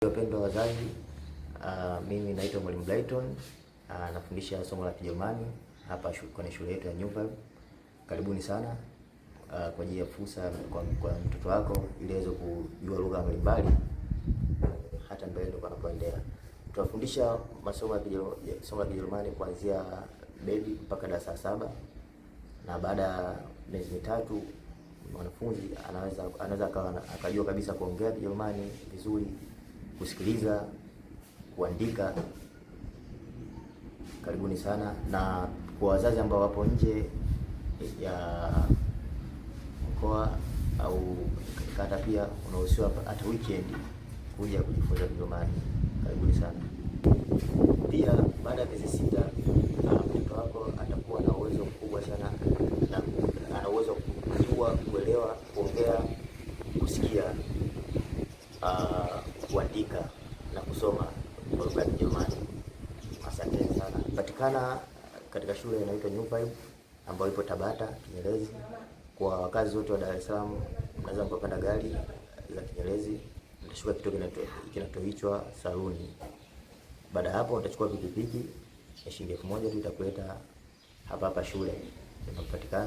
Wapendwa wazazi, mimi naitwa Mwalimu Brighton, nafundisha somo la Kijerumani hapa kwenye shule yetu ya New Vibe. Karibuni sana kwa ajili ya fursa kwa mtoto wako ili aweze kujua lugha mbalimbali hata mbele ndo anapoendelea. Tunafundisha somo la Kijerumani kuanzia baby mpaka darasa 7, na baada ya miezi mitatu mwanafunzi anaweza akajua kabisa kuongea Kijerumani vizuri, kusikiliza, kuandika. Karibuni sana. Na kwa wazazi ambao wapo nje ya mkoa au kata, pia unahusiwa hata weekend kuja kujifunza Kijerumani. Karibuni sana. Pia baada ya miezi 6 mtoto wako atakuwa na uwezo mkubwa sana, na ana uwezo kujua, kuelewa, kuongea, kusikia, kuandika na kusoma kwa lugha ya Kijerumani. Asante sana. Patikana katika shule inaitwa New Vibe ambayo ipo Tabata Kinyerezi. Kwa wakazi wote wa Dar es Salaam, mnaweza kupanda gari la Kinyerezi, mtashuka kituo kinachoitwa Saluni. Baada ya hapo utachukua pikipiki ya shilingi 1000 tu, itakuleta hapa shule inapatikana.